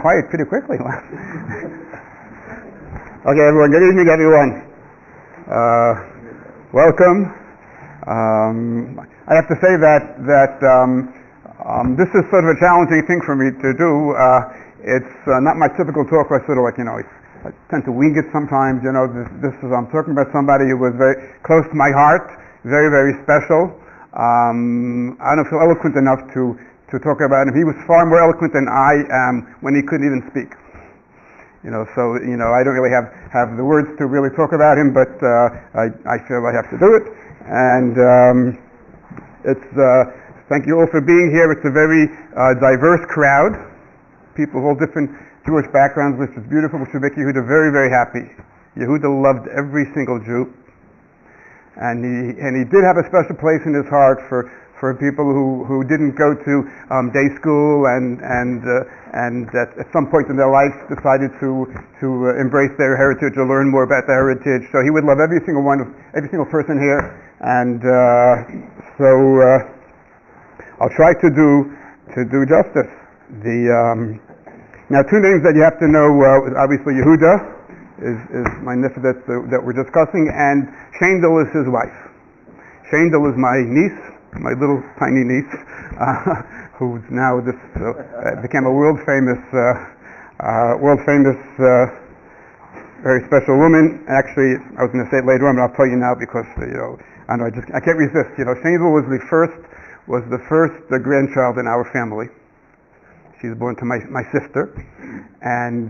quiet pretty quickly. Okay, everyone. Good evening, everyone. Welcome. I have to say that this is sort of a challenging thing for me to do. It's not my typical talk. I sort of I tend to wing it sometimes. This is I'm talking about somebody who was very close to my heart, very, very special. I don't feel eloquent enough to talk about him. He was far more eloquent than I am when he couldn't even speak. So I don't really have the words to really talk about him, but I feel I have to do it. And it's thank you all for being here. It's a very diverse crowd, people of all different Jewish backgrounds, which is beautiful, which should make Yehuda very, very happy. Yehuda loved every single Jew, and he did have a special place in his heart for people who didn't go to day school and at some point in their life decided to embrace their heritage or learn more about their heritage. So he would love every single person here, and so I'll try to do justice. Now, two names that you have to know. Obviously, Yehuda is my nephew that we're discussing, and Shendel is his wife. Shendel is my niece. My little tiny niece, who's now became a world famous, very special woman. Actually, I was going to say it later on, but I'll tell you now because I can't resist. Shendel was the first grandchild in our family. She was born to my sister, and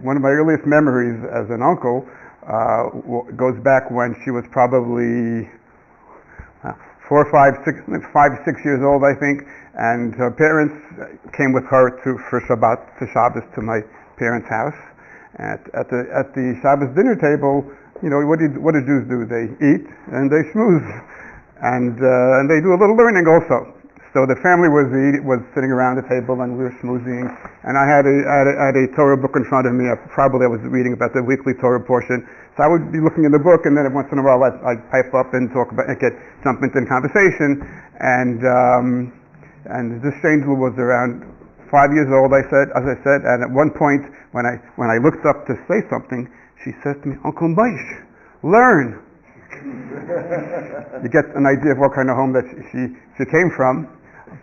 one of my earliest memories as an uncle goes back when she was probably 5, 6 years old, I think, and her parents came with her for Shabbos to my parents' house. At the Shabbos dinner table, what do Jews do? They eat and they schmooze, and they do a little learning also. So the family was sitting around the table and we were schmoozing, and I had a Torah book in front of me. I was reading about the weekly Torah portion. So I would be looking in the book, and then once in a while I'd pipe up and talk about, jump into conversation. And this Shendel was around 5 years old, as I said. And at one point, when I looked up to say something, she said to me, "Uncle Moshe, learn." You get an idea of what kind of home that she came from.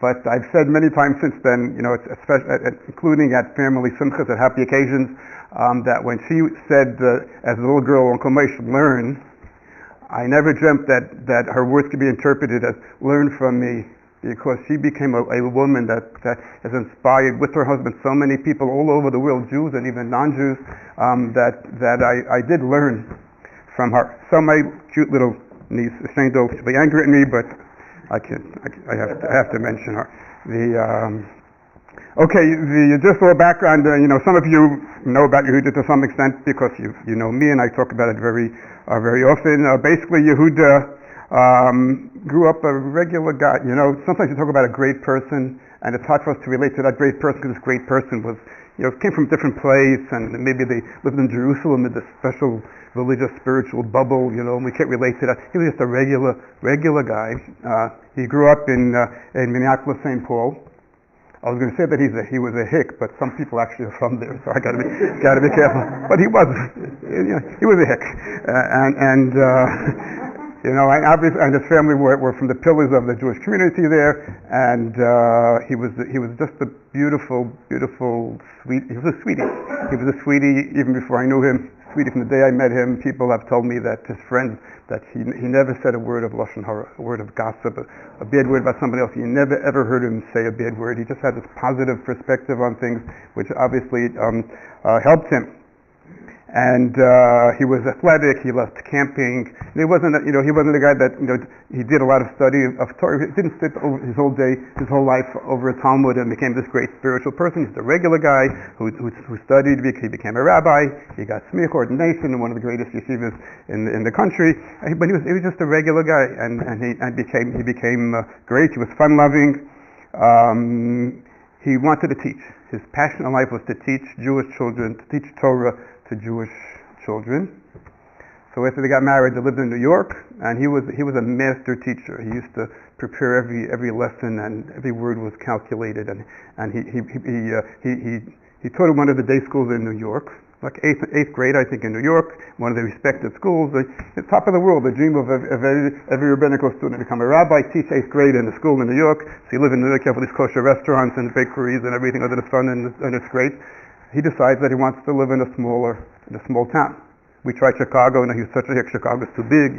But I've said many times since then, including at family simchas, at happy occasions, that when she said as a little girl, "Uncle Moshe, learn," I never dreamt that her words could be interpreted as "learn from me," because she became a woman that has inspired with her husband so many people all over the world, Jews and even non-Jews, that I did learn from her. So my cute little niece, Shendel, she'll be angry at me, but I have to mention her. Just a little background. Some of you know about Yehuda to some extent because you know me, and I talk about it very often. Basically, Yehuda grew up a regular guy. Sometimes you talk about a great person, and it's hard for us to relate to that great person because this great person was, came from a different place, and maybe they lived in Jerusalem in this special religious, spiritual bubble, and we can't relate to that. He was just a regular guy. He grew up in Minneapolis, St. Paul. I was going to say that he was a hick, but some people actually are from there, so I got to be careful. But he was a hick, and obviously, and his family were from the pillars of the Jewish community there, and he was just a beautiful, sweet. He was a sweetie. He was a sweetie even before I knew him. Sweetie from the day I met him. People have told me that his friends that he never said a word of lashon hara, a word of gossip, a bad word about somebody else. You never ever heard him say a bad word. He just had this positive perspective on things, which obviously helped him. And he was athletic. He loved camping. And he wasn't a guy that he did a lot of study of Torah. He didn't sit over his whole life over a Talmud and became this great spiritual person. He's a regular guy who studied. He became a rabbi. He got smicha ordination in one of the greatest yeshivas in the country. But he was just a regular guy, and he became great. He was fun loving. He wanted to teach. His passion in life was to teach Jewish children, to teach Torah to Jewish children. So after they got married, they lived in New York, and he was a master teacher. He used to prepare every lesson, and every word was calculated. And he taught at one of the day schools in New York, like eighth grade, I think, in New York, one of the respected schools. The top of the world, the dream of every rabbinical student to become a rabbi, teach eighth grade in a school in New York. So you live in New York, you have all these kosher restaurants and bakeries and everything under the sun, and it's great. He decides that he wants to live in a small town. We tried Chicago, and he was such a hick. Chicago's too big,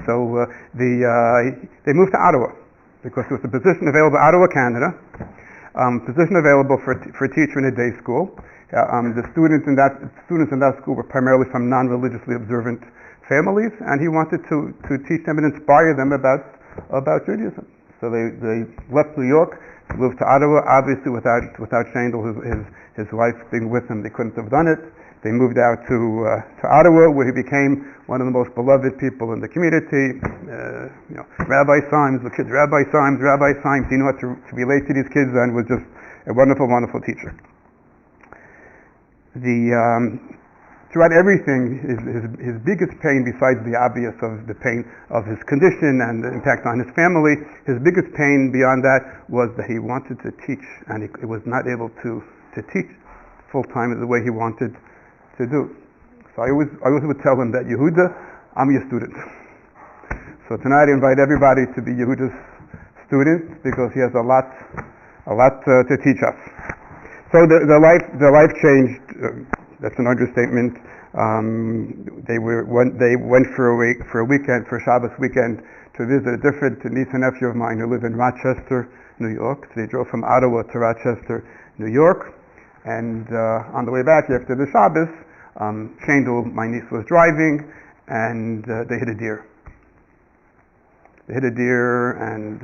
So they moved to Ottawa because there was a position available, Ottawa, Canada. Position available for a teacher in a day school. The students in that school were primarily from non-religiously observant families, and he wanted to teach them and inspire them about Judaism. So they left New York, moved to Ottawa. Obviously, without Shandel, his wife being with him, they couldn't have done it. They moved out to Ottawa, where he became one of the most beloved people in the community. Rabbi Simes, the kids, Rabbi Simes. He knew how to relate to these kids and was just a wonderful, wonderful teacher. Throughout everything, his biggest pain, besides the obvious of the pain of his condition and the impact on his family, his biggest pain beyond that was that he wanted to teach, and he was not able to teach full time the way he wanted to do. So I always would tell him that, Yehuda, I'm your student. So tonight I invite everybody to be Yehuda's student, because he has a lot to teach us. So the life changed. That's an understatement. They went for a weekend, for a Shabbos weekend, to visit a different niece and nephew of mine who live in Rochester, New York. So they drove from Ottawa to Rochester, New York, and on the way back after the Shabbos, Shandel, my niece, was driving, and they hit a deer. And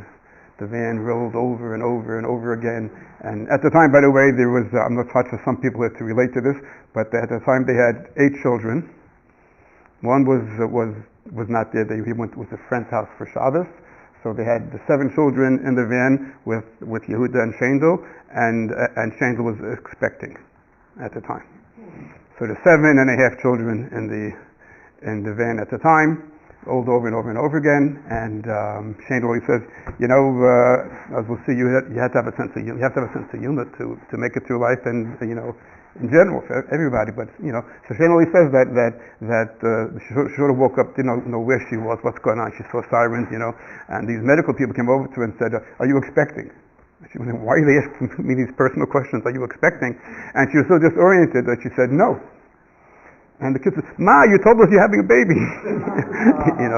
the van rolled over and over and over again. And at the time, by the way, there was, I'm not sure some people have to relate to this, but at the time they had 8 children. One was not there. He went with a friend's house for Shabbos. So they had the 7 children in the van with Yehuda and Shandel, and Shandel was expecting at the time. So the 7.5 children in the van at the time, rolled over and over and over again, and Shandel always says, as we'll see, you have to have a sense of humor. You have to have a sense of humor to make it through life, and in general for everybody. But so Shandel always says that she sort of woke up, didn't know where she was, what's going on. She saw sirens, and these medical people came over to her and said, "Are you expecting?" She was like, "Why are they asking me these personal questions? Are you expecting?" And she was so disoriented that she said, "No." And the kids said, "Ma, you told us you're having a baby."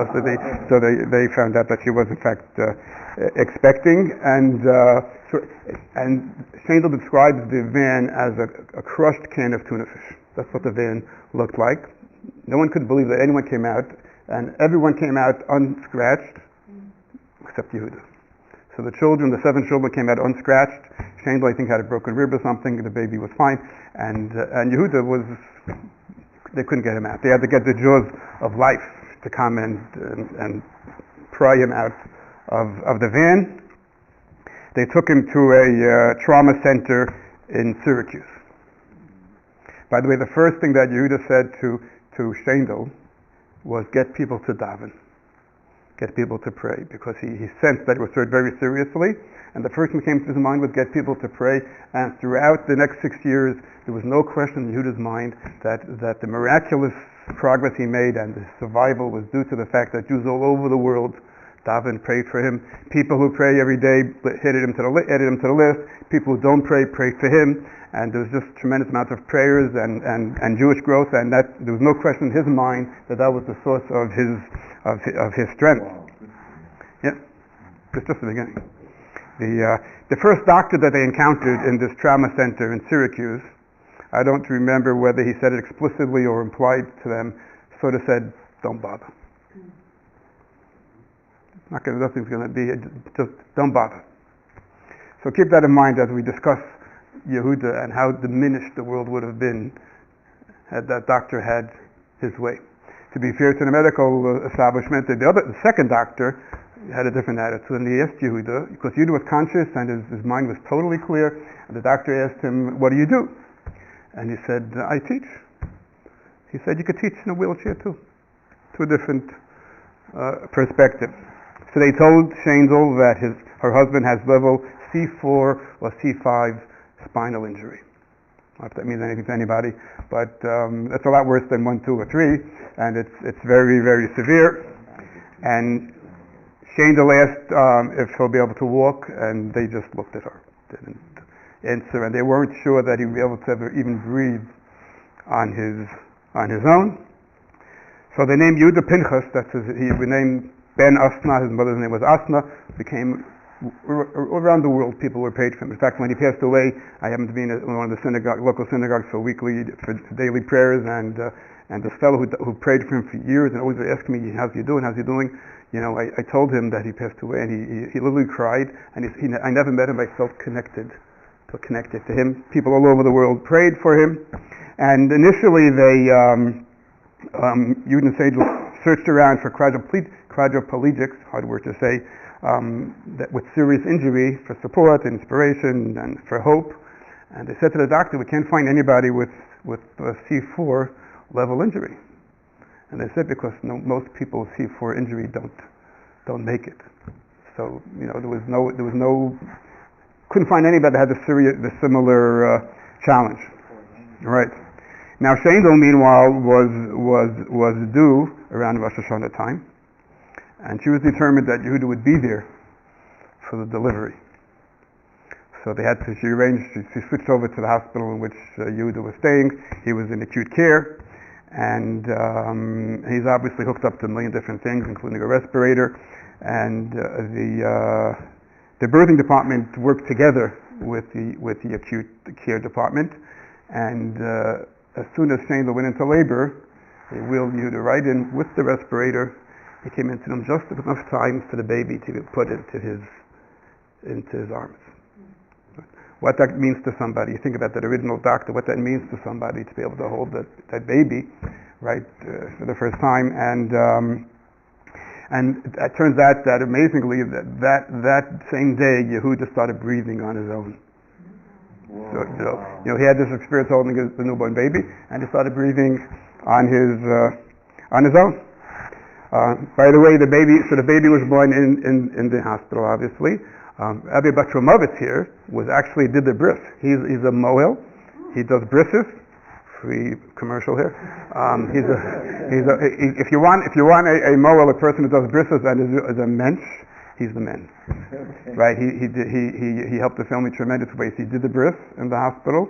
So they found out that she was in fact expecting, and Shandel describes the van as a crushed can of tuna fish. That's what the van looked like. No one could believe that anyone came out, and everyone came out unscratched, except Yehuda. So the 7 children came out unscratched. Shandel, I think, had a broken rib or something. The baby was fine, and Yehuda was. They couldn't get him out. They had to get the jaws of life to come and pry him out of the van. They took him to a trauma center in Syracuse. By the way, the first thing that Yehuda said to Shandel was, get people to daven, get people to pray, because he sensed that it was very seriously. And the first thing that came to his mind was get people to pray. And throughout the next 6 years, there was no question in Yehuda's mind that the miraculous progress he made and his survival was due to the fact that Jews all over the world davened, prayed for him. People who pray every day added him to the list. People who don't pray prayed for him. And there was just tremendous amounts of prayers and Jewish growth, and that there was no question in his mind that was the source of his strength. Yeah, it's just the beginning. The first doctor that they encountered in this trauma center in Syracuse, I don't remember whether he said it explicitly or implied to them, sort of said, "Don't bother. Nothing's going to be. Just don't bother." So keep that in mind as we discuss Yehuda and how diminished the world would have been had that doctor had his way. To be fair to the medical establishment, the second doctor had a different attitude, and he asked Yehuda, because Yehuda was conscious and his mind was totally clear, and the doctor asked him, "What do you do?" And he said, "I teach." He said, "You could teach in a wheelchair too," to a different perspective. So they told Shendel that her husband has level C4 or C5 spinal injury. I don't know if that means anything to anybody, but it's a lot worse than 1, 2, or 3, and it's very, very severe. And Shendel asked if he'll be able to walk, and they just looked at her, didn't answer, and they weren't sure that he'd be able to ever even breathe on his own. So they named Yehuda Pinchas. He was named Ben Asna. His mother's name was Asna. Became around the world, people were prayed for him. In fact, when he passed away, I happened to be in one of the local synagogues for daily prayers, and this fellow who prayed for him for years and always asked me, "How's he doing? How's he doing?" You know, I told him that he passed away, and he literally cried. And I never met him. I felt connected to him. People all over the world prayed for him, and initially they Yud and Sage searched around for quadriplegics, hard word to say, that with serious injury for support, inspiration, and for hope. And they said to the doctor, "We can't find anybody with a C4 level injury." And they said because most people with C4 injury don't make it. So there was no couldn't find anybody that had the similar challenge. Right. Now Shendel, meanwhile, was due around Rosh Hashanah time, and she was determined that Yehuda would be there for the delivery. So she switched over to the hospital in which Yehuda was staying. He was in acute care, and he's obviously hooked up to a million different things, including a respirator. And the birthing department worked together with the acute care department, and as soon as Shendel went into labor, they wheeled Yehuda right in with the respirator. He came into them just enough time for the baby to be put into his arms. What that means to somebody, you think about that original doctor, what that means to somebody to be able to hold that baby, right, for the first time. And it turns out that amazingly that same day Yehuda started breathing on his own. So he had this experience holding the newborn baby, and he started breathing on his own. By the way, the baby was born in the hospital, obviously. Rabbi Batramovitz here did the bris. He's a mohel. He does brises. Free commercial here. If you want a mohel, a person who does brises and is a mensch, he's the man. Okay. Right? He helped the family in tremendous ways. He did the bris in the hospital.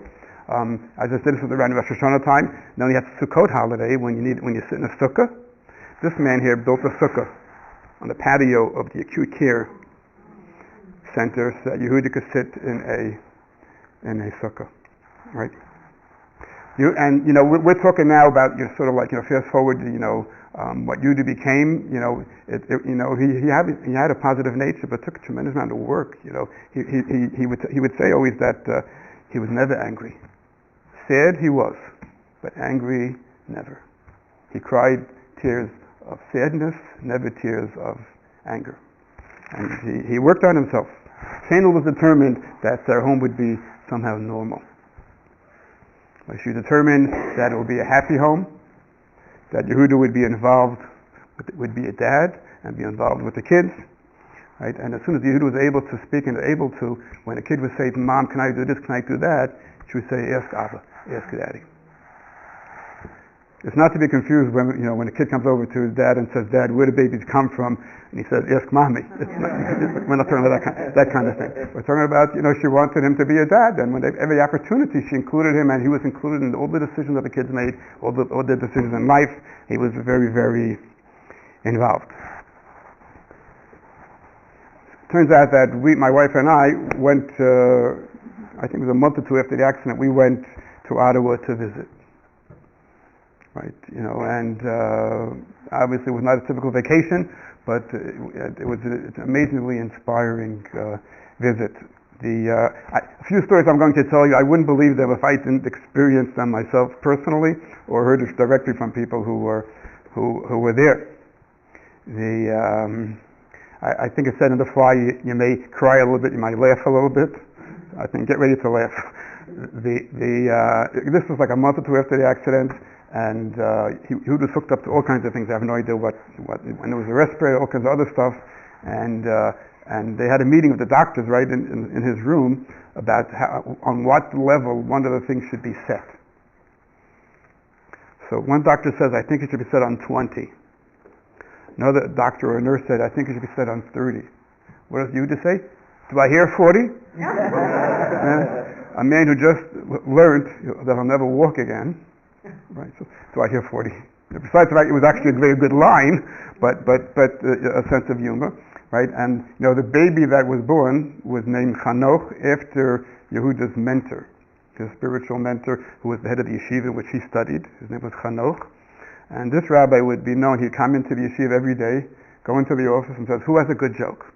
I just did this around Rosh Hashanah time. Now you have Sukkot holiday when you sit in a sukkah. This man here built a sukkah on the patio of the acute care center so that Yehuda could sit in a sukkah, right? We're talking now about fast forward to what Yehuda became. He had a positive nature, but took a tremendous amount of work. He would say always that he was never angry. Sad he was, but angry never. He cried tears of sadness, never tears of anger. And he worked on himself. Shendel was determined that their home would be somehow normal. She was determined that it would be a happy home, that Yehuda would be involved, would be a dad, and be involved with the kids. Right? And as soon as Yehuda was able to speak and able to, when a kid would say, "Mom, can I do this, can I do that?" she would say, "Ask Abba, ask Daddy." It's not to be confused when a kid comes over to his dad and says, "Dad, where do babies come from?" and he says, "Ask Mommy." We're not talking about that kind of thing. We're talking about, she wanted him to be a dad, and when every opportunity she included him, and he was included in all the decisions that the kids made, all the decisions in life. He was very, very involved. Turns out that my wife and I went, I think it was a month or two after the accident, we went to Ottawa to visit. Right, and obviously it was not a typical vacation, but it was an amazingly inspiring visit. A few stories I'm going to tell you, I wouldn't believe them if I didn't experience them myself personally, or heard it directly from people who were there. I think it said in the flyer, you may cry a little bit, you might laugh a little bit. I think get ready to laugh. This was like a month or two after the accident. And he was hooked up to all kinds of things. I have no idea what when there was a respirator, all kinds of other stuff. and they had a meeting with the doctors right in his room about on what level one of the things should be set. So one doctor says, I think it should be set on 20. Another doctor or a nurse said, I think it should be set on 30. What does Yehuda say? Do I hear 40? A man who just learned that I'll never walk again. Right? So, do I hear 40? Besides the fact it was actually a very good line, but a sense of humor, right? And the baby that was born was named Chanoch after Yehuda's mentor, his spiritual mentor, who was the head of the yeshiva in which he studied. His name was Chanoch. And this rabbi would be known, he'd come into the yeshiva every day, go into the office and says, who has a good joke?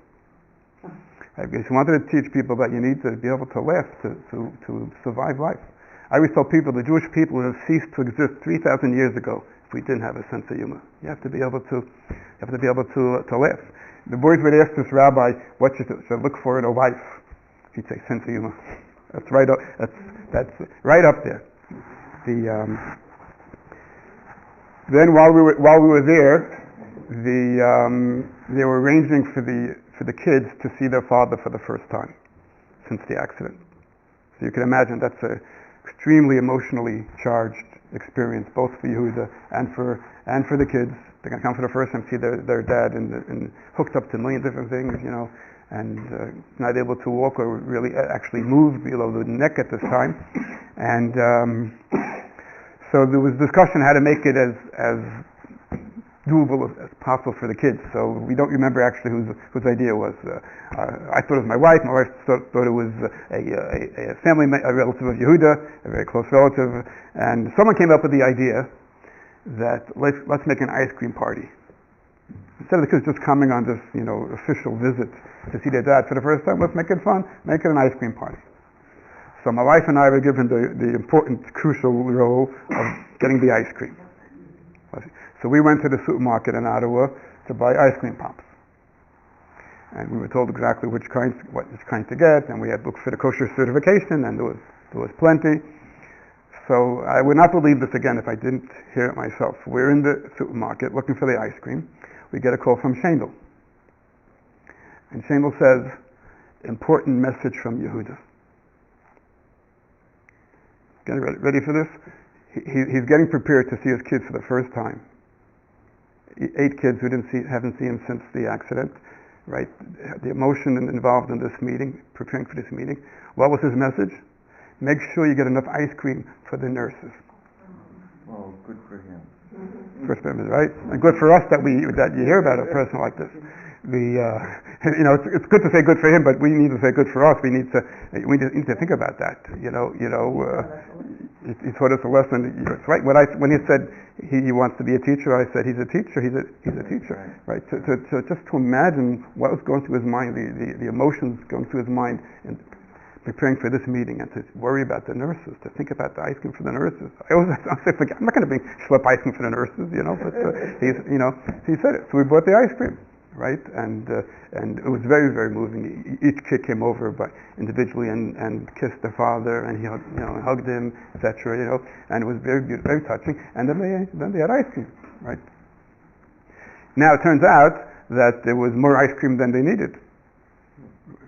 Because he wanted to teach people that you need to be able to laugh to survive life. I always tell people the Jewish people have ceased to exist 3,000 years ago if we didn't have a sense of humor. You have to be able to laugh. The boys would ask this rabbi, what should I look for in a wife? He'd say, sense of humor. That's right up. That's right up there. Then while we were there, they were arranging for the kids to see their father for the first time since the accident. So you can imagine that's an extremely emotionally charged experience, both for Yehuda and for the kids. They're going to come for the first time, see their dad and hooked up to a million different things, and not able to walk or really actually move below the neck at this time. And so there was discussion how to make it as doable as possible for the kids. So we don't remember actually whose idea it was. I thought it was my wife. My wife thought it was a relative of Yehuda, a very close relative. And someone came up with the idea that let's make an ice cream party. Instead of the kids just coming on this, official visit to see their dad for the first time, let's make it fun, make it an ice cream party. So my wife and I were given the important, crucial role of getting the ice cream. So we went to the supermarket in Ottawa to buy ice cream pops. And we were told exactly which kinds to get, and we had looked for the kosher certification, and there was plenty. So I would not believe this again if I didn't hear it myself. We're in the supermarket looking for the ice cream. We get a call from Shendel. And Shendel says, important message from Yehuda. Getting ready for this? He's getting prepared to see his kids for the first time. 8 kids who haven't seen him since the accident, right? The emotion involved in this meeting, preparing for this meeting. What was his message? Make sure you get enough ice cream for the nurses. Well, good for him. First message, right? And good for us that you hear about a person like this. It's good to say good for him, but we need to say good for us. We need to think about that. He taught us a lesson. It's right. When he said he wants to be a teacher, I said he's a teacher. He's a teacher, right? So just to imagine what was going through his mind, the emotions going through his mind, and preparing for this meeting, and to worry about the nurses, to think about the ice cream for the nurses. I say, I'm not going to schlep ice cream for the nurses, but he said it. So we bought the ice cream, right? And it was very, very moving. Each kid came over individually and kissed their father, and he hugged him, etc. And it was very beautiful, very touching. And then they had ice cream, right? Now it turns out that there was more ice cream than they needed.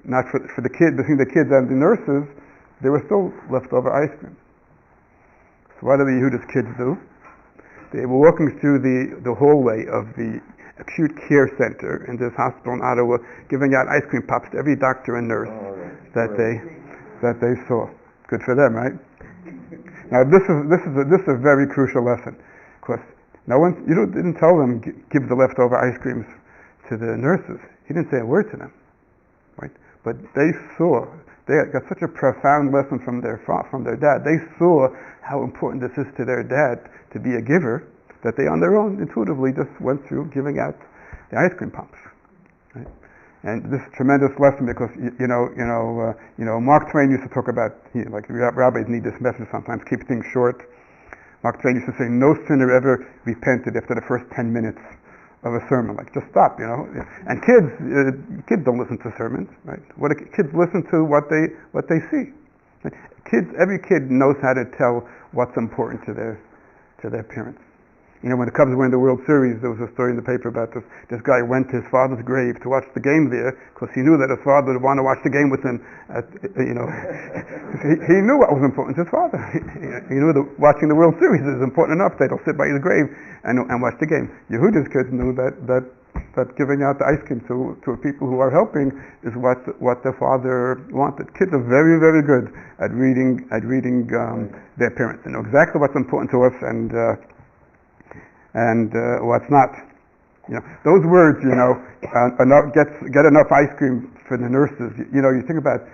Not for the kids, between the kids and the nurses, there was still leftover ice cream. So what did the Yehuda's kids do? They were walking through the hallway of the acute care center in this hospital in Ottawa, giving out ice cream pops to every doctor and nurse that they saw. Good for them, right? Now this is a very crucial lesson, because didn't tell them give the leftover ice creams to the nurses. He didn't say a word to them, right? But they got such a profound lesson from their dad. They saw how important this is to their dad to be a giver, that they on their own intuitively just went through giving out the ice cream pumps. Right? And this tremendous lesson, because Mark Twain used to talk about, like rabbis need this message sometimes, keep things short. Mark Twain used to say, no sinner ever repented after the first 10 minutes of a sermon. Like, just stop, And kids don't listen to sermons, right? Kids listen to what they see. Right? Every kid knows how to tell what's important to their parents. When the Cubs were in the World Series, there was a story in the paper about this guy went to his father's grave to watch the game there because he knew that his father would want to watch the game with him. He knew what was important to his father. He knew that watching the World Series is important enough that he'll sit by his grave and watch the game. Yehuda's kids knew that giving out the ice cream to people who are helping is what their father wanted. Kids are very, very good at reading their parents. They know exactly what's important to us and what's not. Those words, get enough ice cream for the nurses. You think about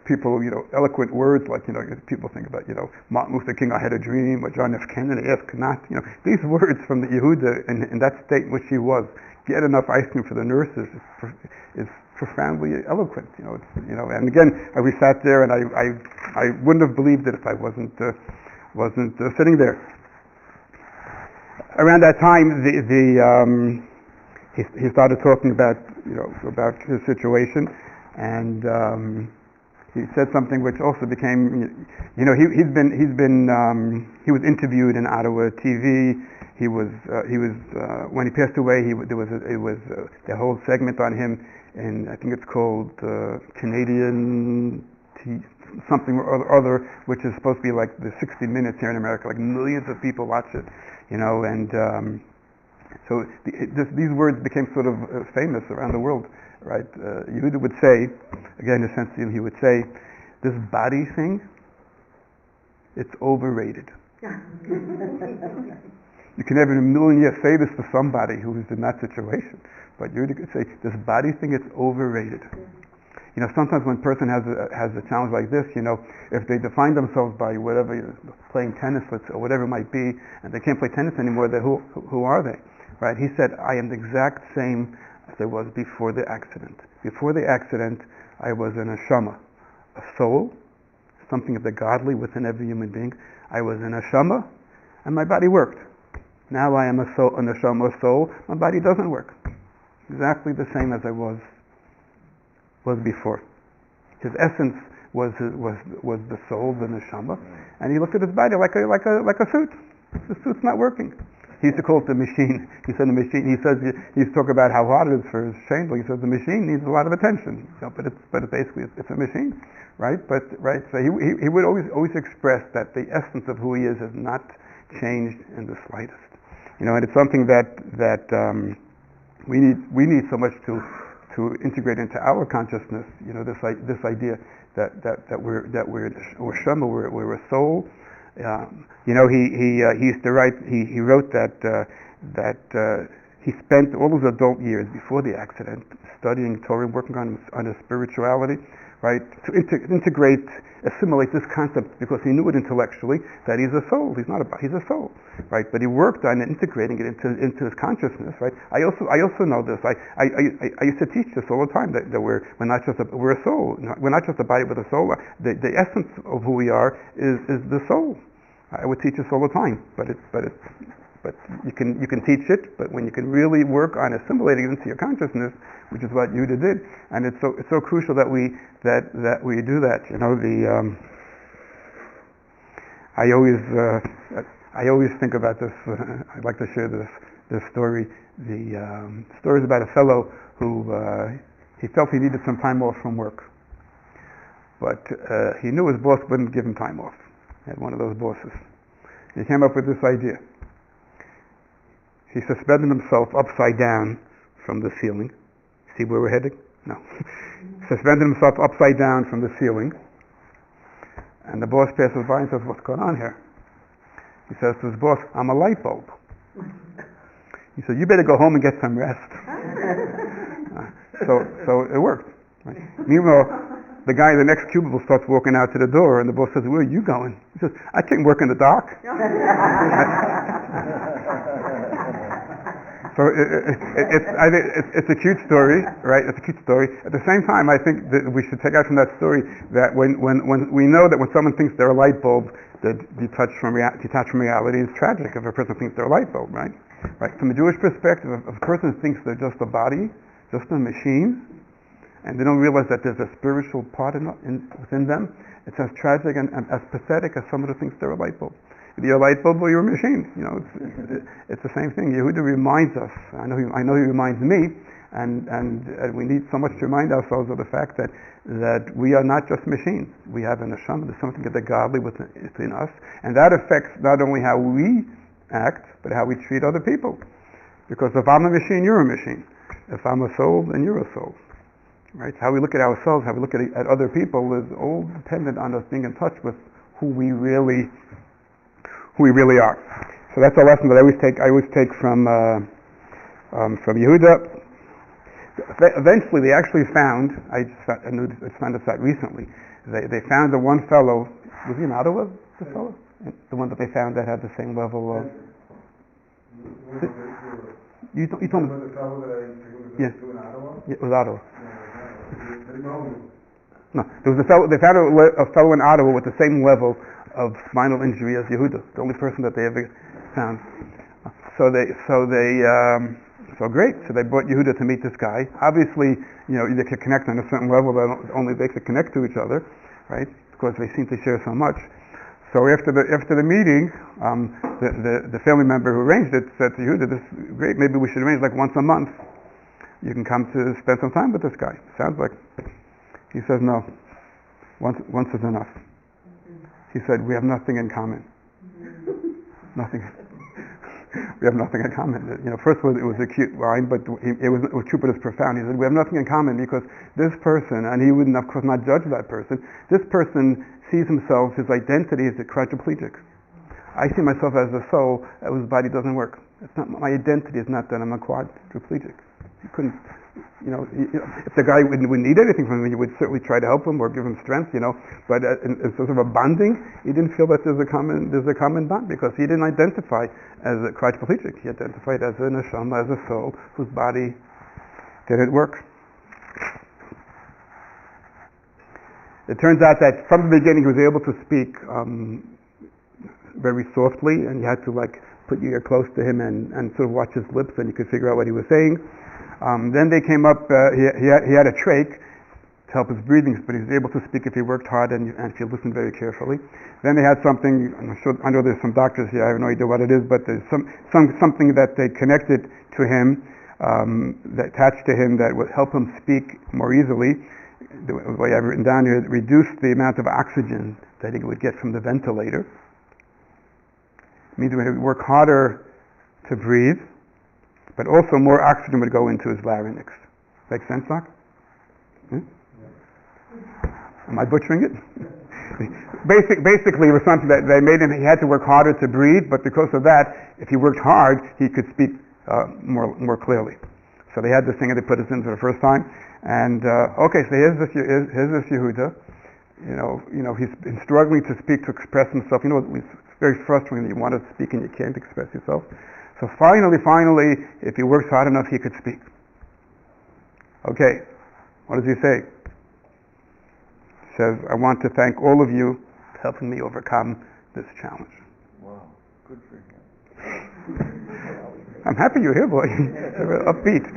people, eloquent words like, people think about, Martin Luther King, I had a dream, or John F. Kennedy asked not. These words from the Yehuda in that state in which he was, get enough ice cream for the nurses is profoundly eloquent. And again, we sat there and I wouldn't have believed it if I wasn't sitting there. Around that time, he started talking about his situation, and he said something which also became, he was interviewed in Ottawa TV. He was when he passed away. There was the whole segment on him, and I think it's called Canadian something or other, which is supposed to be like the 60 Minutes here in America. Like millions of people watch it, and so these words became sort of famous around the world, right? Yehuda would say, again, in a sense, he would say, this body thing, it's overrated. You can never in a million years say this to somebody who is in that situation, but Yehuda could say, this body thing, it's overrated. Sometimes when a person has a challenge like this, if they define themselves by whatever, playing tennis or whatever it might be, and they can't play tennis anymore, then who are they? Right? He said, I am the exact same as I was before the accident. Before the accident, I was an neshama, a soul, something of the godly within every human being. I was an neshama, and my body worked. Now I am a neshama, a soul. My body doesn't work. Exactly the same as I was before. His essence was the soul, the neshama, and he looked at his body like a suit. The suit's not working. He used to call it the machine. He said the machine. He used to talk about how hard it is for his chamber. He says the machine needs a lot of attention. But basically it's a machine, right? So he would always express that the essence of who he is has not changed in the slightest. And it's something that we need so much to integrate into our consciousness. This idea that we're shama, we're a soul. He used to write. He wrote that he spent all his adult years before the accident studying Torah, working on his spirituality, right? To assimilate this concept, because he knew it intellectually that he's a soul. He's a soul, right? But he worked on integrating it into his consciousness, right? I also know this. I used to teach this all the time that we're not just we're a soul. We're not just a body with a soul. The essence of who we are is the soul. I would teach this all the time, but you can teach it, but when you can really work on assimilating it into your consciousness, which is what Yehuda did, and it's so crucial that we do that. I always think about this. I'd like to share this story. The story is about a fellow who he felt he needed some time off from work, but he knew his boss wouldn't give him time off. He had one of those bosses. He came up with this idea. He suspended himself upside down from the ceiling. See where we're heading? No. Suspended himself upside down from the ceiling. And the boss passes by and says, what's going on here? He says to his boss, I'm a light bulb. He said, you better go home and get some rest. So it worked. Right? Meanwhile, the guy in the next cubicle starts walking out to the door, and the boss says, where are you going? He says, I can't work in the dark. So it's a cute story, right? It's a cute story. At the same time, I think that we should take out from that story that when we know that when someone thinks they're a light bulb, that detached from reality is tragic. If a person thinks they're a light bulb, right? Right. From a Jewish perspective, if a person thinks they're just a body, just a machine, and they don't realize that there's a spiritual part within them, it's as tragic and as pathetic as someone who thinks they're a light bulb. Either you're a light bulb or you're a machine. It's the same thing. Yehuda reminds us. I know he reminds me, and we need so much to remind ourselves of the fact that we are not just machines. We have an neshama. There's something of the godly within us, and that affects not only how we act, but how we treat other people. Because if I'm a machine, you're a machine. If I'm a soul, then you're a soul. Right? How we look at ourselves, how we look at other people is all dependent on us being in touch with who we really are. So that's a lesson that I always take from Yehuda. Eventually, they actually found. I found this out recently. They found the one fellow. Was he in Ottawa? The fellow, the one that they found that had the same level of. You told me. Yeah. Yeah, it was Ottawa. No, there was a fellow. They found a fellow in Ottawa with the same level of spinal injury as Yehuda, the only person that they ever found. So great. So they brought Yehuda to meet this guy. Obviously, they could connect on a certain level that only they could connect to each other, right? Because they seem to share so much. So after the meeting, the family member who arranged it said to Yehuda, "This is great. Maybe we should arrange like once a month. You can come to spend some time with this guy." Sounds like. He says, "No. Once is enough." He said, "We have nothing in common. Nothing. We have nothing in common." First it was a cute line, but it was true, but it's profound. He said, "We have nothing in common because this person," and he would, of course, not judge that person. This person sees himself, his identity is a quadriplegic. I see myself as a soul whose body doesn't work. It's not my identity. Is not that I'm a quadriplegic. You couldn't. If the guy would need anything from him, you would certainly try to help him or give him strength, But in sort of a bonding, he didn't feel that there's a common bond because he didn't identify as a quadriplegic. He identified as a neshama, as a soul whose body didn't work. It turns out that from the beginning he was able to speak very softly, and you had to put your ear close to him and sort of watch his lips, and you could figure out what he was saying. Then they came up, he had a trach to help his breathing, but he was able to speak if he worked hard and if he listened very carefully. Then they had something, I know there's some doctors here, I have no idea what it is, but there's something that they connected to him, that attached to him that would help him speak more easily. The way I've written down here, it reduced the amount of oxygen that he would get from the ventilator. It means he would work harder to breathe, but also more oxygen would go into his larynx. Make sense, Doc? Am I butchering it? Basically, it was something that they made him, he had to work harder to breathe, but because of that, if he worked hard, he could speak more clearly. So they had this thing and they put us in for the first time. And, okay, so here's this Yehuda. He's been struggling to speak, to express himself. It's very frustrating that you want to speak and you can't express yourself. So finally, if he works hard enough, he could speak. Okay, what does he say? He says, "I want to thank all of you for helping me overcome this challenge." Wow, good for him. I'm happy you're here, boy. Upbeat.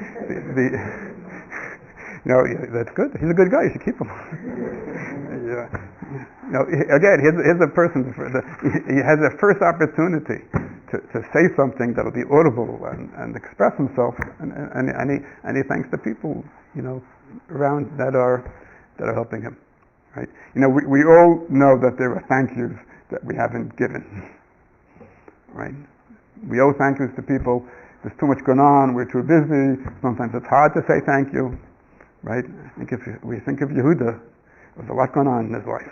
That's good. He's a good guy. You should keep him. Again, here's a person. He has a first opportunity to say something that'll be audible and express himself, and he thanks the people around that are helping him. Right? We all know that there are thank yous that we haven't given. Right? We owe thank yous to people. There's too much going on. We're too busy. Sometimes it's hard to say thank you. Right? I think if we think of Yehuda, there's a lot going on in his life.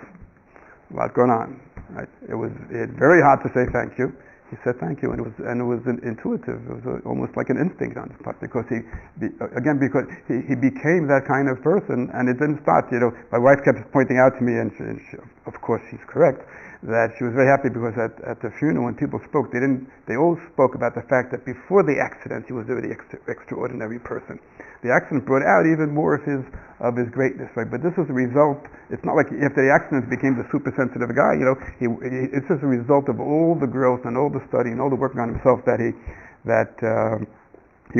A lot going on. Right? It was very hard to say thank you. He said thank you, and it was intuitive. It was almost like an instinct on his part because he became that kind of person, and it didn't start. My wife kept pointing out to me, and she, of course she's correct, that she was very happy because at the funeral when people spoke, they all spoke about the fact that before the accident he was a really extraordinary person. The accident brought out even more of his greatness, right? But this is a result. It's not like after the accident he became the super sensitive guy. It's just a result of all the growth and all the study and all the working on himself that he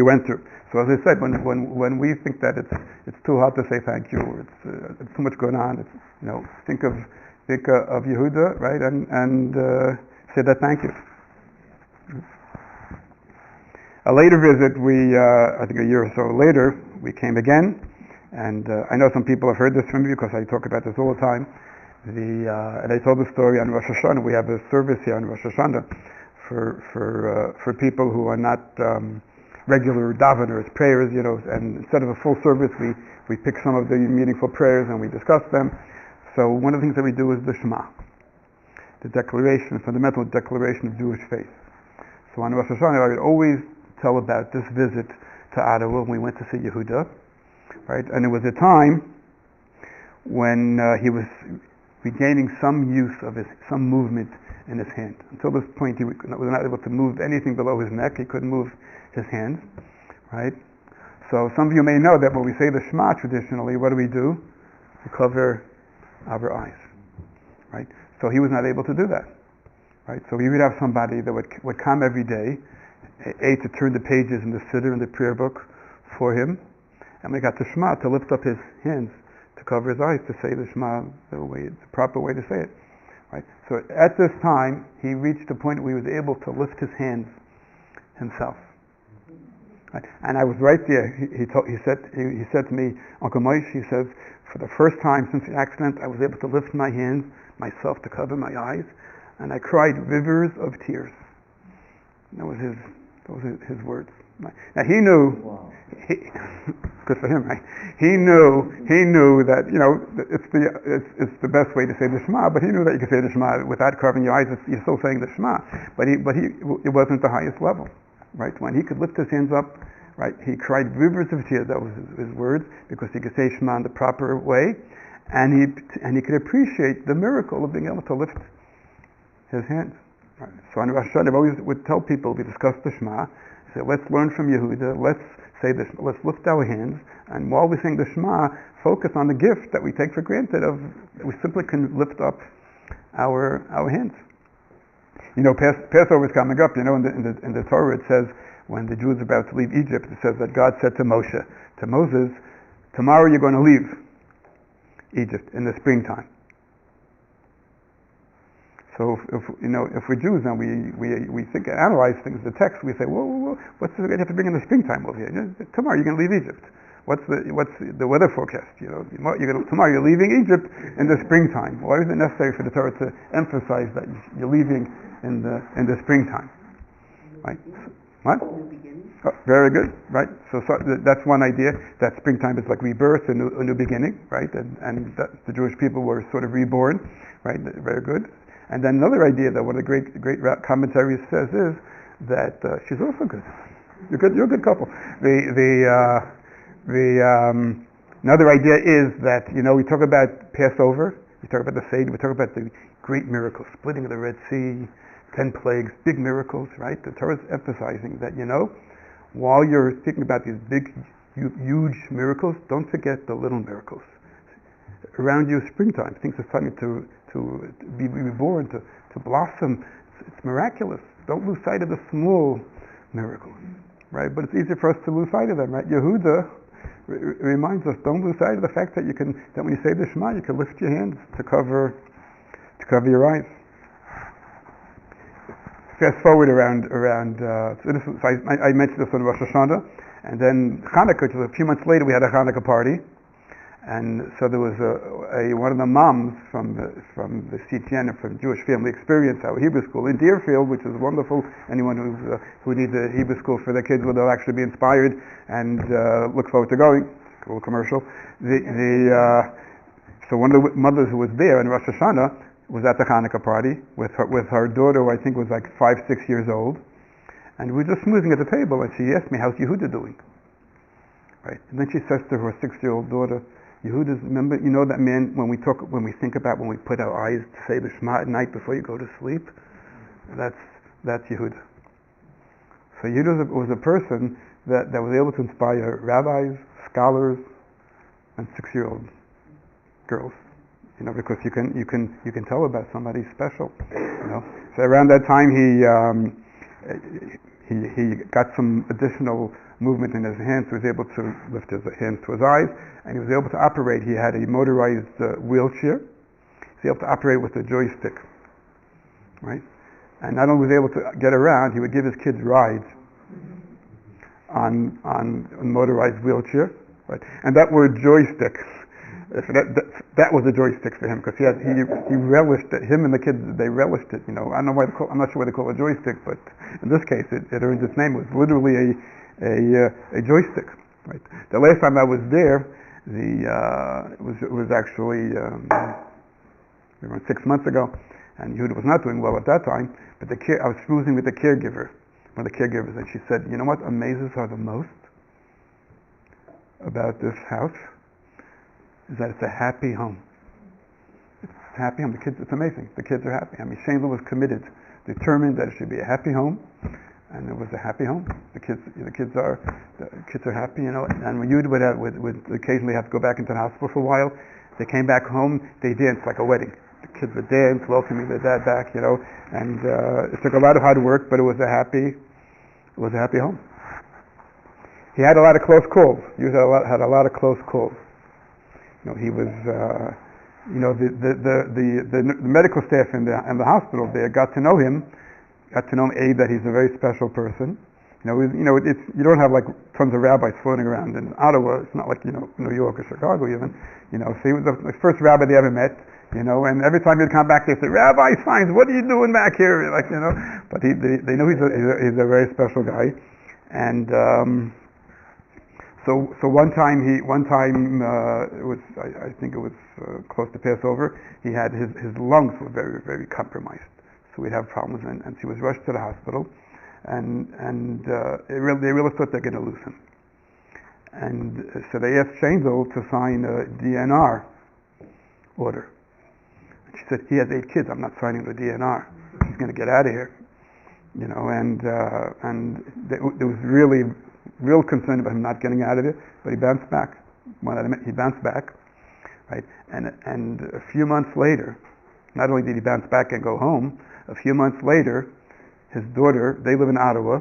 went through. So as I said, when we think that it's too hard to say thank you, or it's too much going on, think of Yehuda, right? And say that thank you. A later visit, I think a year or so later, we came again, and I know some people have heard this from me because I talk about this all the time. And I told the story on Rosh Hashanah. We have a service here on Rosh Hashanah for people who are not regular daveners, prayers, and instead of a full service, we pick some of the meaningful prayers and we discuss them. So one of the things that we do is the Shema, the declaration, fundamental declaration of Jewish faith. So on Rosh Hashanah, I would always tell about this visit to Ottawa when we went to see Yehuda, right? And it was a time when he was regaining some use of some movement in his hand. Until this point, he was not able to move anything below his neck. He couldn't move his hands, right? So some of you may know that when we say the Shema traditionally, what do? We cover our eyes, right? So he was not able to do that, right? So we would have somebody that would come every day, to turn the pages in the siddur in the prayer book for him, and we got the Shema to lift up his hands to cover his eyes, to say the Shema the proper way to say it, right? So at this time, he reached a point where he was able to lift his hands himself. Right? And I was right there. He said to me, Uncle Moshe, he says, for the first time since the accident, I was able to lift my hands myself to cover my eyes, and I cried rivers of tears. That was his words. Now he knew, good for him, right? He knew that it's the best way to say the Shema, but he knew that you could say the Shema without covering your eyes. You're still saying the Shema, but it wasn't the highest level, right? When he could lift his hands up, right, he cried rivers of tears. That was his words, because he could say Shema in the proper way, and he could appreciate the miracle of being able to lift his hands. Right. So on Rosh Hashanah, I always would tell people, we discuss the Shema, say, let's learn from Yehuda, let's say this, let's lift our hands, and while we sing the Shema, focus on the gift that we take for granted of, we simply can lift up our hands. Passover is coming up, in the Torah it says, when the Jews are about to leave Egypt, it says that God said to Moses, tomorrow you're going to leave Egypt in the springtime. So if we're Jews and we think and analyze things, the text, we say, whoa, what's the, you have to bring in the springtime over here? Tomorrow you're going to leave Egypt. What's the weather forecast? Tomorrow you're leaving Egypt in the springtime. Why is it necessary for the Torah to emphasize that you're leaving in the springtime? Right? What? Oh, very good. Right. So that's one idea. That springtime is like rebirth, a new beginning. Right. And the Jewish people were sort of reborn. Right. Very good. And then another idea that one of the great commentaries says is that she's also good. You're a good couple. Another idea is that we talk about Passover, we talk about the Seder, we talk about the great miracles, splitting of the Red Sea, 10 plagues, big miracles, right? The Torah is emphasizing that while you're thinking about these big, huge miracles, don't forget the little miracles. Around you, springtime, things are starting to be reborn, to blossom. It's miraculous. Don't lose sight of the small miracles, right? But it's easy for us to lose sight of them, right? Yehuda reminds us, don't lose sight of the fact that that when you say the Shema, you can lift your hands to cover your eyes. Fast forward around I mentioned this on Rosh Hashanah, and then Hanukkah, which was a few months later, we had a Hanukkah party. And so there was one of the moms from the CTN, from Jewish Family Experience, our Hebrew school in Deerfield, which is wonderful. Anyone who needs a Hebrew school for their kids, where they'll actually be inspired and look forward to going. A little commercial. So one of the mothers who was there in Rosh Hashanah was at the Hanukkah party with her daughter, who I think was like 5-6 years old, and we were just smoozing at the table, and she asked me, "How's Yehuda doing?" Right, and then she says to her 6-year-old daughter, Yehuda's, remember, that man, when we put our eyes to say the Shema at night before you go to sleep, that's Yehuda. So Yehuda was a person that was able to inspire rabbis, scholars, and 6-year-old girls, because you can tell about somebody special, So around that time he got some additional movement in his hands. He was able to lift his hands to his eyes, and he was able to operate. He had a motorized wheelchair. He was able to operate with a joystick, right? And not only was he able to get around, he would give his kids rides on a motorized wheelchair, right? And that word joystick, that was a joystick for him, because he relished it. Him and the kids, they relished it. I don't know why I'm not sure why they call it a joystick, but in this case, it earned its name. It was literally a joystick. Right. The last time I was there, it was actually around 6 months ago, and Yehuda was not doing well at that time. But I was schmoozing with the caregiver, one of the caregivers, and she said, "You know what amazes her the most about this house is that it's a happy home. It's a happy home. The kids, it's amazing. The kids are happy. I mean, Shayla was committed, determined that it should be a happy home, and it was a happy home. The kids are happy, And when Yehuda would occasionally have to go back into the hospital for a while, they came back home. They danced like a wedding. The kids would dance, welcoming their dad back, And it took a lot of hard work, but it was a happy home. He had a lot of close calls. Yehuda had a lot of close calls. He was, the medical staff in the hospital there got to know him. Got to know him, that he's a very special person. You don't have like tons of rabbis floating around in Ottawa. It's not like New York or Chicago even. So he was the first rabbi they ever met. And every time he'd come back, they'd say, "Rabbi Simes, what are you doing back here?" But they know he's a very special guy. And so one time it was, I think it was close to Passover. He had his lungs were very, very compromised. So we'd have problems, and he was rushed to the hospital, and they really thought they're going to lose him. And so they asked Shainzel to sign a DNR order. She said, "He has 8 kids. I'm not signing the DNR. He's going to get out of here." And there was really real concern about him not getting out of it, but he bounced back. He bounced back, right? And a few months later, not only did he bounce back and go home, a few months later, his daughter, they live in Ottawa,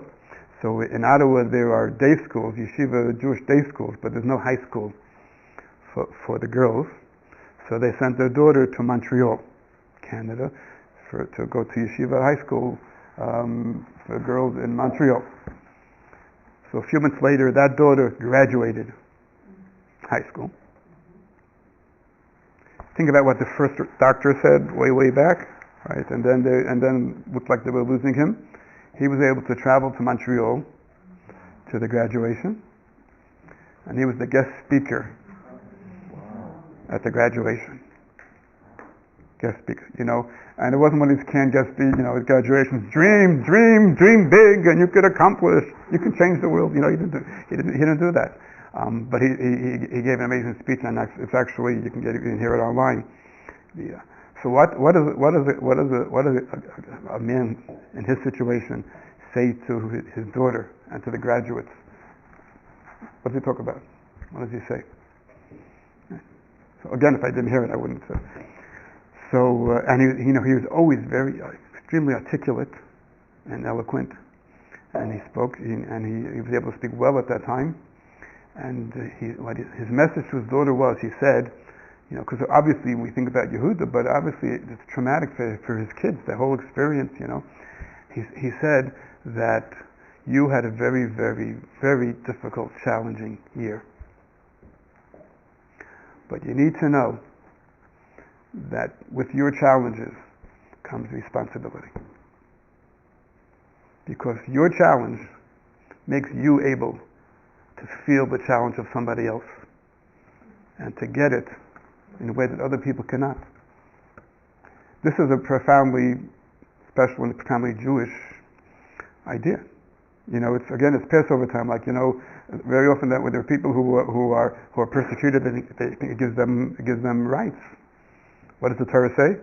so in Ottawa there are day schools, yeshiva Jewish day schools, but there's no high school for the girls. So they sent their daughter to Montreal, Canada, to go to yeshiva high school for girls in Montreal. So a few months later, that daughter graduated high school. Think about what the first doctor said way back, right? And then looked like they were losing him. He was able to travel to Montreal to the graduation, and he was the guest speaker at the graduation. Guest speaker, and it wasn't one of these canned guest speakers, at graduation, dream big, and you could accomplish, you can change the world. He didn't do that. But he gave an amazing speech, and it's actually you can hear it online. So what does a man in his situation say to his daughter and to the graduates? What does he talk about? What does he say? So again, if I didn't hear it, I wouldn't. So and he was always very extremely articulate and eloquent, and he spoke, and he was able to speak well at that time. And his message to his daughter was, he said, because obviously we think about Yehuda, but obviously it's traumatic for his kids, the whole experience, He said that you had a very, very, very difficult, challenging year. But you need to know that with your challenges comes responsibility. Because your challenge makes you able to feel the challenge of somebody else and to get it in a way that other people cannot. This is a profoundly special and profoundly Jewish idea. It's Passover time. Very often that when there are people who are persecuted, it gives them rights. What does the Torah say?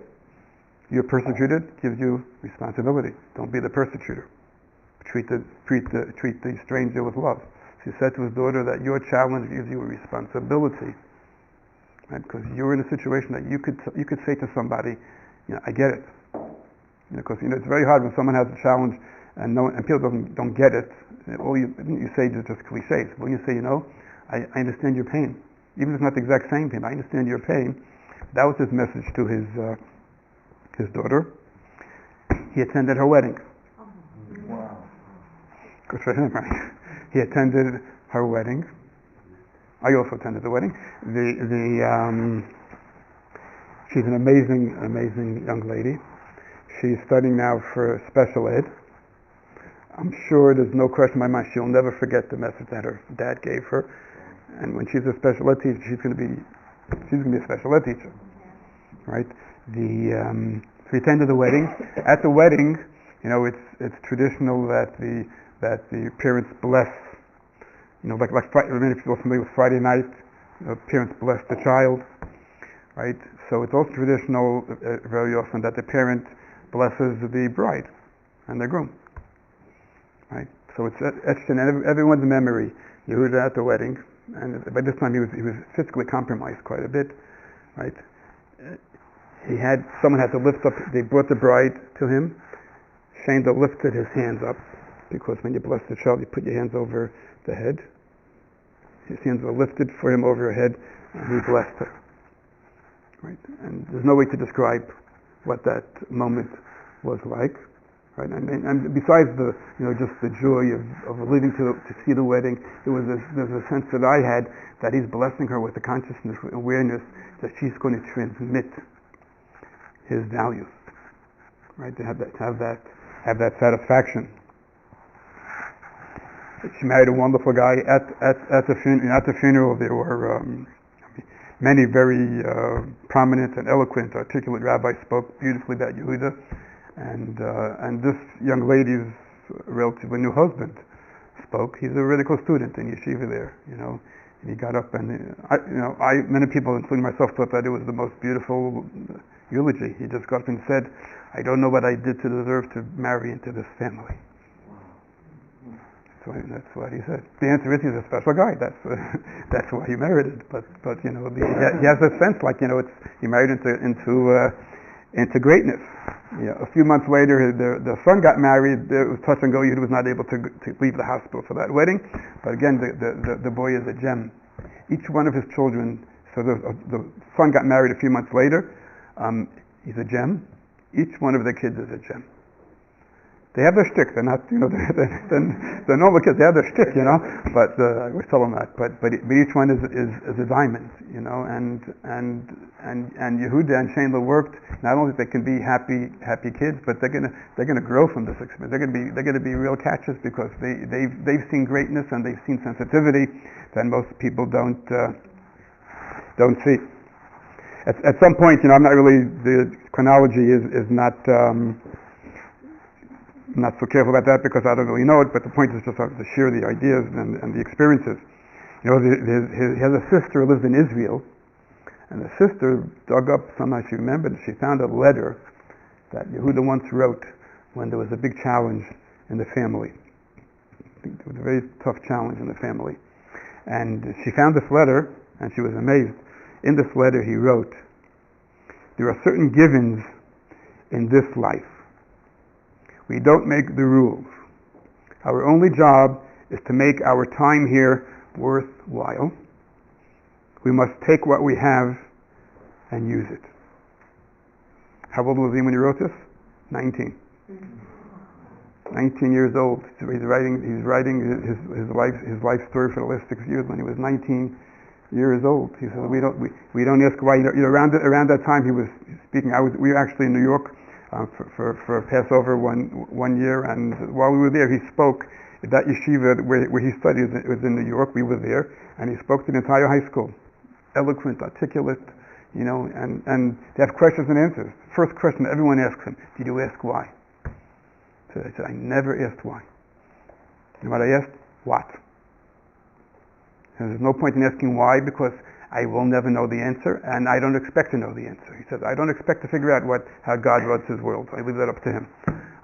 You're persecuted, gives you responsibility. Don't be the persecutor. Treat the stranger with love. So he said to his daughter that your challenge gives you a responsibility, right? Because you're in a situation that you could say to somebody, I get it. Because it's very hard when someone has a challenge and people don't get it. All you say is just cliches. When you say, I understand your pain, even if it's not the exact same pain, I understand your pain. That was his message to his daughter. He attended her wedding. Wow. Good for him, right? He attended her wedding. I also attended the wedding. She's an amazing young lady. She's studying now for special ed. I'm sure there's no question in my mind she'll never forget the message that her dad gave her. And when she's a special ed teacher, she's going to be a special ed teacher, right? So we attended the wedding. At the wedding, it's traditional that the parents bless. Like many people are familiar with Friday night, parents bless the child, right? So it's also traditional very often that the parent blesses the bride and the groom, right? So it's etched in everyone's memory. Yehuda at the wedding, and by this time he was physically compromised quite a bit, right? Someone had to lift up. They brought the bride to him. Shanda lifted his hands up, because when you bless the child, you put your hands over the head. His hands were lifted for him over her head, and he blessed her. Right? And there's no way to describe what that moment was like. Right? And besides just the joy of leaving to see the wedding, there's a sense that I had that he's blessing her with the consciousness, awareness that she's going to transmit his values. Right? To have that satisfaction. She married a wonderful guy. At the funeral, there were many very prominent and eloquent, articulate rabbis spoke beautifully about Yehuda, and this young lady's relatively new husband spoke. He's a rabbinical student in yeshiva there, and he got up and many people, including myself, thought that it was the most beautiful eulogy. He just got up and said, "I don't know what I did to deserve to marry into this family." That's what he said. The answer is he's a special guy. That's why he married it. But he has a sense like he married into greatness. A few months later, the son got married. It was touch and go. He was not able to leave the hospital for that wedding. But again, the boy is a gem. Each one of his children. So the son got married a few months later. He's a gem. Each one of the kids is a gem. They have their shtick. They're not, they're normal kids. They have their shtick, But I always tell them that. But each one is a diamond, And Yehuda and Shayla worked. Not only that they can be happy kids, but they're gonna grow from this experience. They're gonna be real catchers because they've seen greatness and they've seen sensitivity that most people don't see. At some point, I'm not really, the chronology is not. I'm not so careful about that because I don't really know it, but the point is just to share the ideas and the experiences. He has a sister who lives in Israel, and the sister dug up, somehow she remembered, she found a letter that Yehuda once wrote when there was a big challenge in the family. It was a very tough challenge in the family. And she found this letter, and she was amazed. In this letter he wrote, "There are certain givens in this life. We don't make the rules. Our only job is to make our time here worthwhile. We must take what we have and use it." How old was he when he wrote this? 19. 19 years old. He's writing his life story for the last 6 years when he was 19 years old. He said, we don't ask why. Around that time he was speaking. We were actually in New York for Passover one year, and while we were there, he spoke at that yeshiva where he studied. It was in New York. We were there, and he spoke to the entire high school, eloquent, articulate, and they have questions and answers. First question everyone asks him: "Did you ask why?" So I said, "I never asked why." And what I asked, what? And there's no point in asking why because I will never know the answer, and I don't expect to know the answer. He says, I don't expect to figure out how God runs his world. I leave that up to him.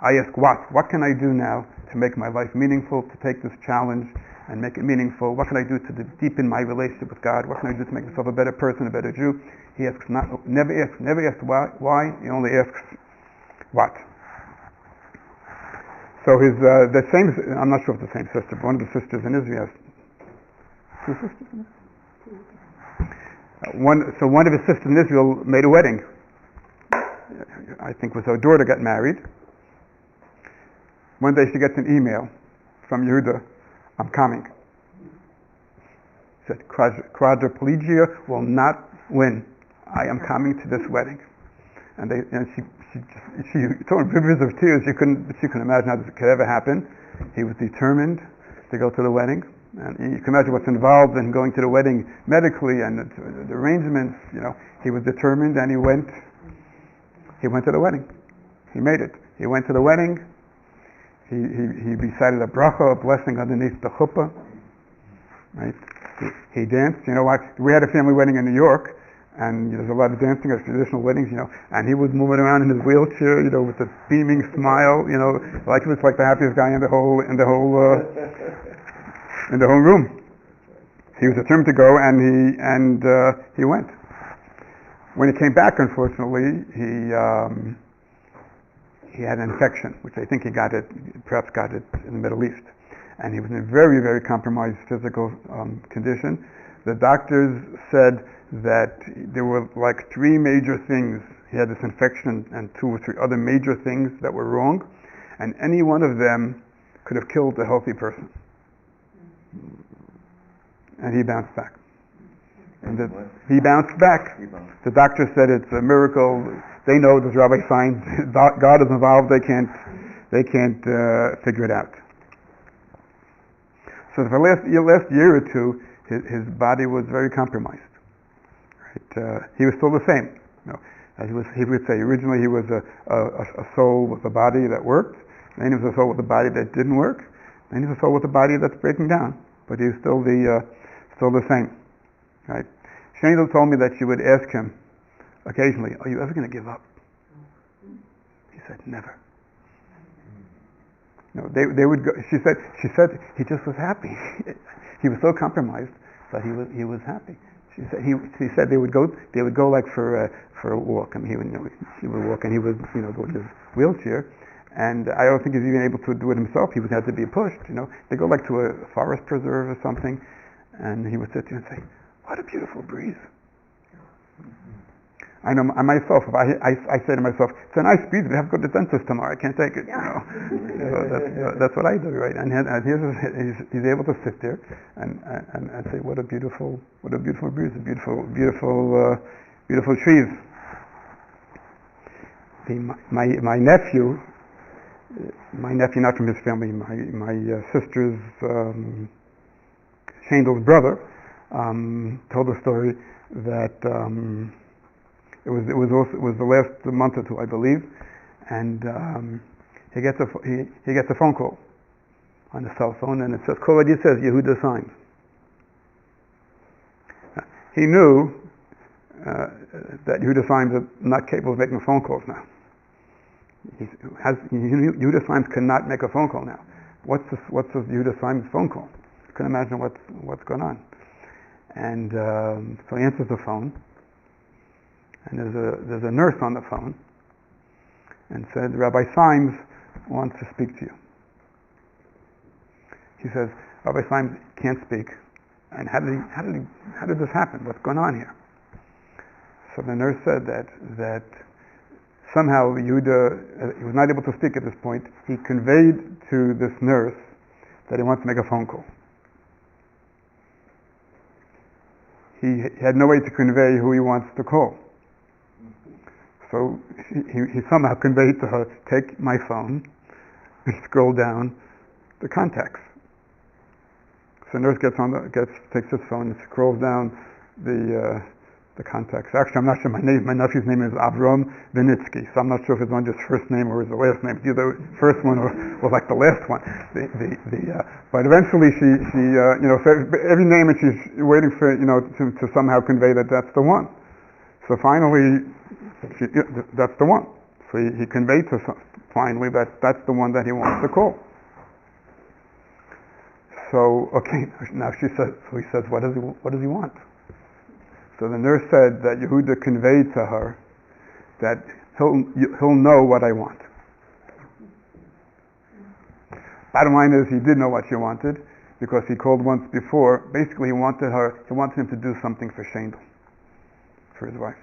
I ask what? What can I do now to make my life meaningful, to take this challenge and make it meaningful? What can I do to deepen my relationship with God? What can I do to make myself a better person, a better Jew? He asks never asks why. He only asks what. So the same, I'm not sure if it's the same sister, but one of the sisters in Israel, two sisters in Israel? So one of his sisters in Israel made a wedding. I think it was her daughter got married, One day she gets an email from Yehuda, I'm coming. She said, quadriplegia will not win. I am coming to this wedding. And she told rivers of tears. She couldn't imagine how this could ever happen. He was determined to go to the wedding. And you can imagine what's involved in going to the wedding medically and the arrangements. He was determined, and he went to the wedding. He made it. He went to the wedding. He recited a bracha, a blessing underneath the chuppah. Right? He danced. You know what? We had a family wedding in New York, and there's a lot of dancing at traditional weddings. And he was moving around in his wheelchair, with a beaming smile. Like he was like the happiest guy in the whole room. He was determined to go, and he went. When he came back, unfortunately, he had an infection, which I think perhaps got it in the Middle East. And he was in a very, very compromised physical condition. The doctors said that there were like 3 major things. He had this infection and 2 or 3 other major things that were wrong, and any one of them could have killed a healthy person. And he bounced back. He bounced back. The doctor said it's a miracle. They know there's Rabbi Simes. God is involved. They can't figure it out. So for the last year or 2, his body was very compromised. Right? He was still the same. He would say originally he was a soul with a body that worked. Then he was a soul with a body that didn't work. Then he was a soul with a body that's breaking down. But he was still the same. Right? Shandel told me that she would ask him occasionally, "Are you ever going to give up?" He said, "Never." No, they would go. She said he just was happy. He was so compromised, but he was happy. She said they would go like for a walk, and he would walk, and he was with his wheelchair, and I don't think he's even able to do it himself. He would have to be pushed. They go like to a forest preserve or something, and he would sit there and say, "What a beautiful breeze." I know myself. If I say to myself, "It's a nice breeze, but I have to go to the dentist tomorrow. I can't take it." That's what I do, right? And he's able to sit there and say, "What a beautiful breeze, beautiful trees." My nephew, not from his family, my sister's Shandel's brother, told a story that. It was the last month or 2, I believe, and he gets a phone call on the cell phone, and it says, "It says Yehuda Simes." He knew that Yehuda Simes is not capable of making phone calls now. Yehuda Simes cannot make a phone call now. What's the Yehuda Simes phone call? Couldn't imagine what's going on, and so he answers the phone. And there's a nurse on the phone, and said, "Rabbi Simes wants to speak to you." He says, "Rabbi Simes can't speak." And how did this happen? What's going on here? So the nurse said that somehow Yehuda, he was not able to speak at this point. He conveyed to this nurse that he wants to make a phone call. He had no way to convey who he wants to call. So he somehow conveyed to her, "Take my phone and scroll down the contacts." So the nurse takes his phone and scrolls down the contacts. Actually, I'm not sure. My nephew's name is Avram Vinitsky, so I'm not sure if it's on his first name or his last name. It's either the first one or like the last one. But eventually she so every name, and she's waiting for to somehow convey that that's the one. So finally. That's the one. So he conveyed to her finally that that's the one that he wants to call. So now he says, what does he want? So the nurse said that Yehuda conveyed to her that he'll know what I want. Bottom line is he did know what she wanted because he called once before. Basically, he wanted him to do something for Shandel, for his wife.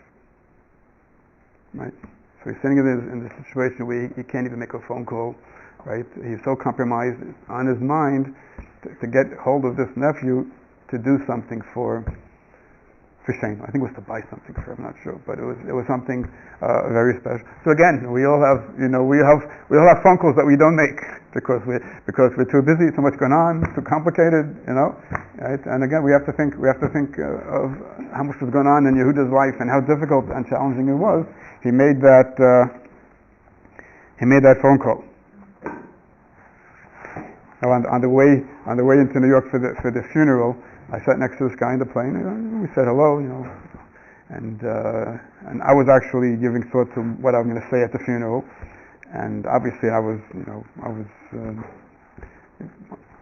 Right? So he's sitting in this situation where he can't even make a phone call right? He's so compromised on his mind to get hold of this nephew to do something for Shane. I think it was to buy something for him. I'm not sure, but it was something very special. So again, we all have phone calls that we don't make because we're too busy, too much going on, too complicated, right? And again, we have to think of how much was going on in Yehuda's life and how difficult and challenging it was. He made that phone call. Now on the way into New York for the funeral, I sat next to this guy in the plane, and we said hello, and I was actually giving thought to what I was going to say at the funeral, and obviously I was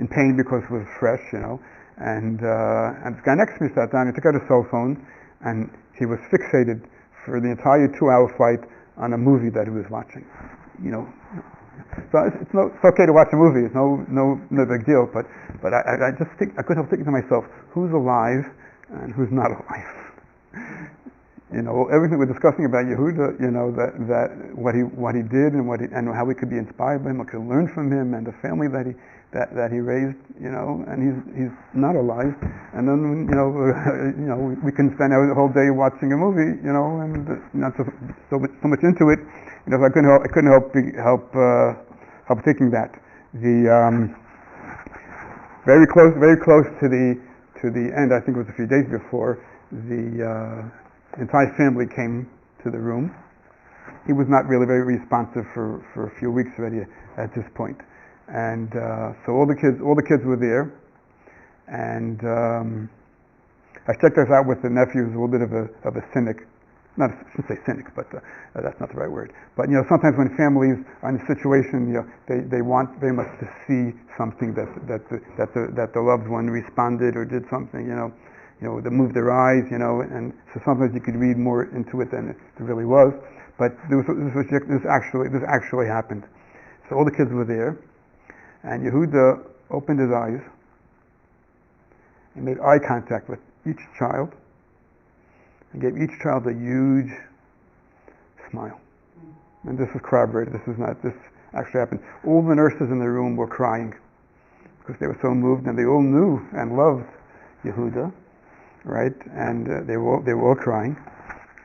in pain because it was fresh, and this guy next to me sat down, he took out his cell phone, and he was fixated for the entire 2-hour flight on a movie that he was watching, So it's okay to watch a movie. It's no big deal. But I just think I couldn't help thinking to myself, who's alive and who's not alive? Everything we're discussing about Yehuda, that what he did and how we could be inspired by him, what could learn from him, and the family that he raised, and he's not alive. And then we can spend the whole day watching a movie, and not so much into it. I couldn't help thinking that very close to the end. I think it was a few days before the entire family came to the room. He was not really very responsive for a few weeks already at this point, and so all the kids were there, and I checked this out with the nephew, who's a little bit of a cynic. I shouldn't say cynic, but that's not the right word. But sometimes when families are in a situation, they want very much to see something that the loved one responded or did something, that moved their eyes, and so sometimes you could read more into it than it really was. But this actually happened. So all the kids were there, and Yehuda opened his eyes and made eye contact with each child. And gave each child a huge smile. And this is corroborated. This actually happened. All the nurses in the room were crying because they were so moved, and they all knew and loved Yehuda, right? And they were all crying,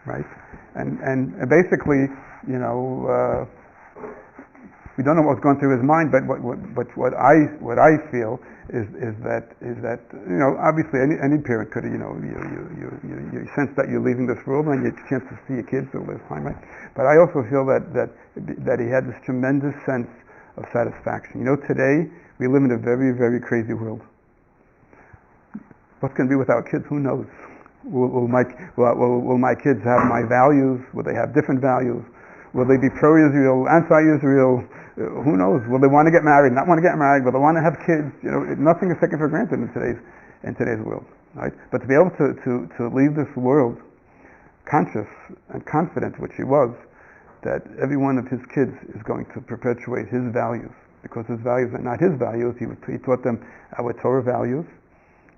right? And basically, we don't know what's going through his mind, but what I feel is that obviously any parent could you sense that you're leaving this world and you get a chance to see your kids for the last time, right? But I also feel that he had this tremendous sense of satisfaction. Today we live in a very, very crazy world. What's going to be with our kids? Who knows? Will my kids have my values? Will they have different values? Will they be pro-Israel, anti-Israel? Who knows? Will they want to get married, not want to get married? Will they want to have kids? Nothing is taken for granted in today's world, right? But to be able to leave this world conscious and confident, which he was, that every one of his kids is going to perpetuate his values, because his values are not his values. He taught them our Torah values,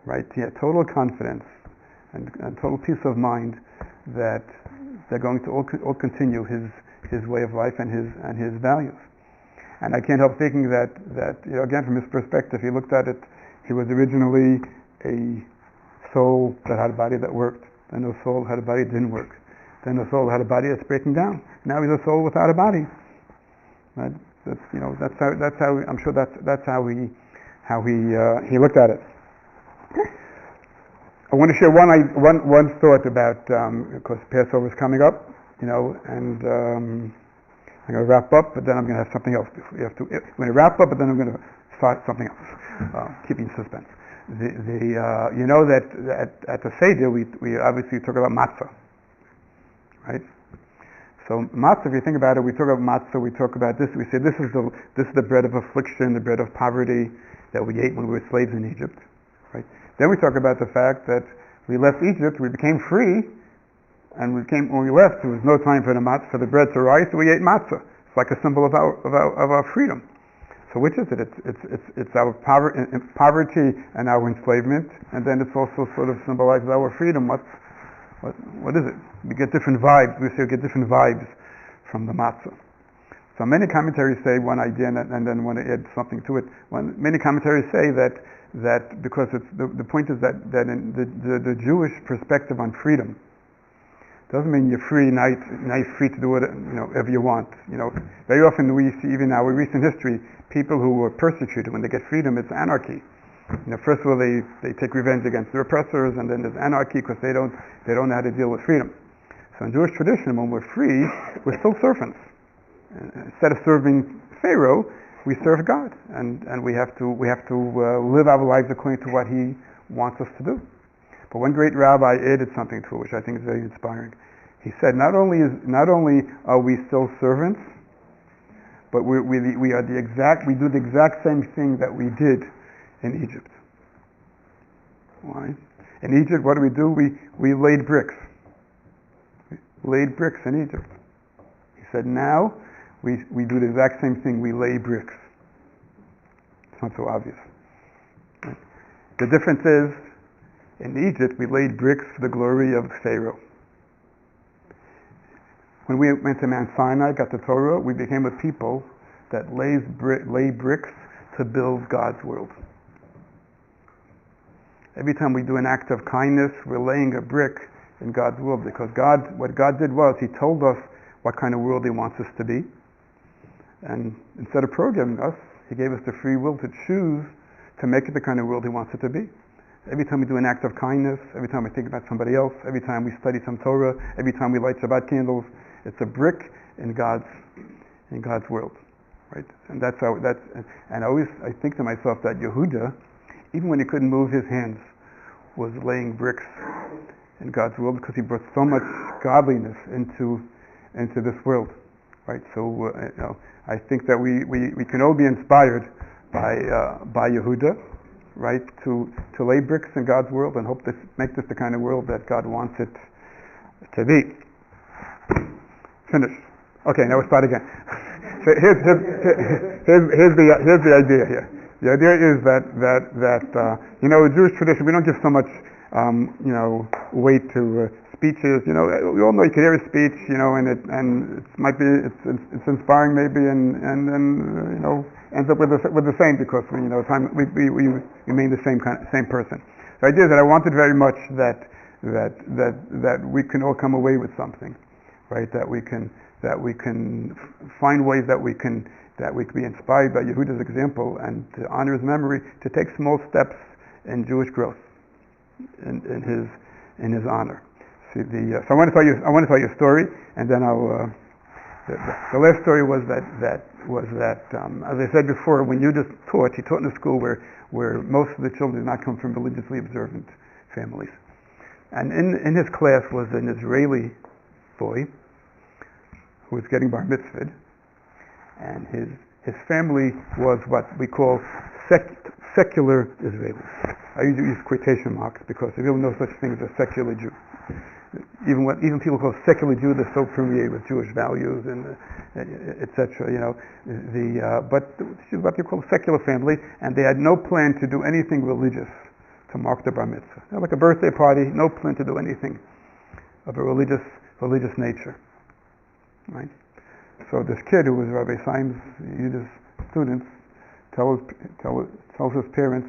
right? He had total confidence and total peace of mind that they're going to all continue his way of life and his values. And I can't help thinking that again, from his perspective, he looked at it, he was originally a soul that had a body that worked, then a soul had a body that didn't work, then a soul had a body that's breaking down. Now he's a soul without a body. Right? That's how I'm sure that's how he looked at it. I want to share one thought about, because Passover is coming up, and I'm going to wrap up, but then I'm going to have something else. I'm going to wrap up, but then I'm going to start something else, keeping suspense. That at the Seder we obviously talk about matzah, right? So matzah, if you think about it, we talk about matzah. We talk about this. We say this is the bread of affliction, the bread of poverty that we ate when we were slaves in Egypt, right? Then we talk about the fact that we left Egypt, we became free, and when we left, there was no time for the bread to rise, so we ate matzah. It's like a symbol of our freedom. So which is it? It's our poverty and our enslavement, and then it's also sort of symbolizes our freedom. What is it? We get different vibes. We say we get different vibes from the matzah. So many commentaries say one idea and then want to add something to it. Many commentaries say that because the point is that in the Jewish perspective on freedom doesn't mean you're free, now you're free to do whatever you want. Very often we see, even in our recent history, people who were persecuted, when they get freedom, it's anarchy. First of all, they take revenge against their oppressors, and then there's anarchy because they don't know how to deal with freedom. So in Jewish tradition, when we're free, we're still servants. Instead of serving Pharaoh, we serve God, and we have to live our lives according to what He wants us to do. But one great rabbi added something to it, which I think is very inspiring. He said, not only are we still servants, but we do the exact same thing that we did in Egypt. Why? In Egypt, what do? We laid bricks. We laid bricks in Egypt. He said, now we do the exact same thing. We lay bricks. It's not so obvious. Right? The difference is, in Egypt, we laid bricks for the glory of Pharaoh. When we went to Mount Sinai, got the Torah, we became a people that lay bricks to build God's world. Every time we do an act of kindness, we're laying a brick in God's world, because what God did was He told us what kind of world He wants us to be, and instead of programming us, He gave us the free will to choose to make it the kind of world He wants it to be. Every time we do an act of kindness, every time we think about somebody else, every time we study some Torah, every time we light Shabbat candles, it's a brick in God's world, right? And that's how and I think to myself that Yehuda, even when he couldn't move his hands, was laying bricks in God's world, because he brought so much godliness into this world, right? So I think that we can all be inspired by Yehuda, right? To lay bricks in God's world and hope to make this the kind of world that God wants it to be. Finished. Okay, now we'll start again. So here's the idea here. The idea is that in Jewish tradition, we don't give so much weight to speeches. We all know you can hear a speech, and it might be it's inspiring maybe, and ends up with the same, because we remain the same person. The idea is that I wanted very much that we can all come away with something, right? That we can find ways that we can be inspired by Yehuda's example, and to honor his memory, to take small steps in Jewish growth, in his honor. See, so I want to tell you a story, and then I'll. The last story was that as I said before, when you just taught, he taught in a school where most of the children did not come from religiously observant families, and in his class was an Israeli boy who was getting bar mitzvahed, and his family was what we call secular Israelis. I use quotation marks because there really no such thing as a secular Jew. Even people call secular Jew, they're so permeated with Jewish values and etc. But this is what you call a secular family, and they had no plan to do anything religious to mark the bar mitzvah. Like a birthday party, no plan to do anything of a religious nature, right? So this kid who was Rabbi Simes, Yudah's student, tells his parents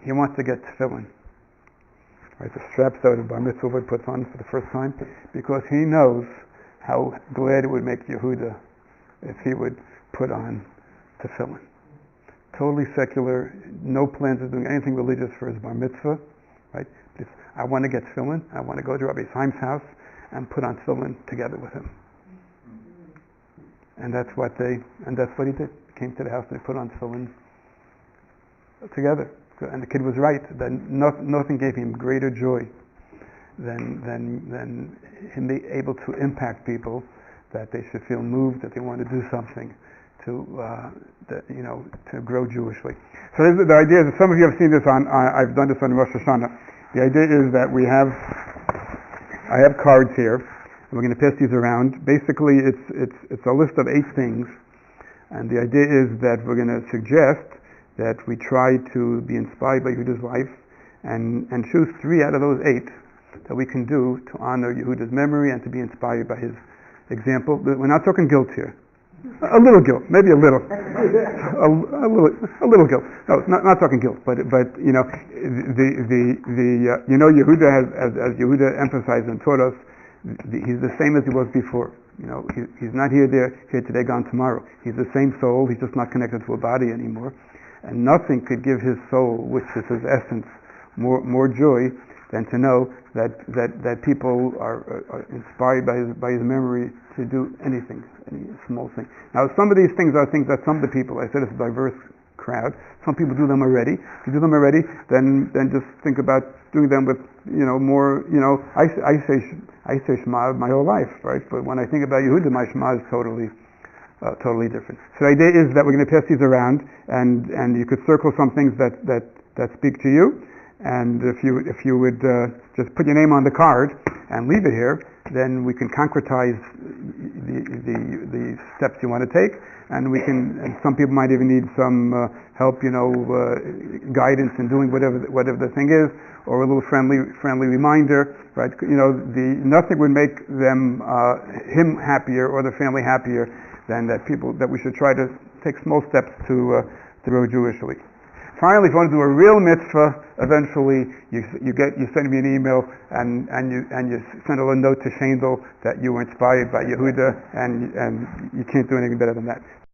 he wants to get tefillin. Right, the straps that the bar mitzvah boy puts on for the first time, because he knows how glad it would make Yehuda if he would put on tefillin. Totally secular, no plans of doing anything religious for his bar mitzvah. Right? Just, I want to get tefillin. I want to go to Rabbi Simes' house and put on tefillin together with him. And that's what he did. He came to the house and they put on tefillin together. And the kid was right. That nothing gave him greater joy than him being able to impact people, that they should feel moved, that they want to do something to grow Jewishly. So the idea is, some of you have seen this I've done this on Rosh Hashanah. The idea is that I have cards here, and we're going to pass these around. Basically, it's a list of 8 things, and the idea is that we're going to suggest that we try to be inspired by Yehuda's life, and choose 3 out of those 8 that we can do to honor Yehuda's memory and to be inspired by his example. We're not talking guilt here. A little guilt, maybe a little, a little guilt. No, not talking guilt, but Yehuda as Yehuda emphasized and taught us, he's the same as he was before. He's not here today, gone tomorrow. He's the same soul. He's just not connected to a body anymore, and nothing could give his soul, which is his essence, more joy than to know that people are inspired by his memory to do anything, any small thing. Now, some of these things are things that some of the people, I said it's a diverse crowd, some people do them already. If you do them already, then just think about doing them with, more, I say Shema my whole life, right? But when I think about Yehuda, my Shema is totally different. So the idea is that we're going to pass these around, and you could circle some things that speak to you. And if you would just put your name on the card and leave it here, then we can concretize the steps you want to take, and and some people might even need some help, guidance in doing whatever the thing is, or a little friendly reminder, right? Nothing would make him happier or the family happier than that we should try to take small steps to grow Jewishly. Finally, if you want to do a real mitzvah, eventually you send me an email and you send a little note to Shendel that you were inspired by Yehuda, and you can't do anything better than that.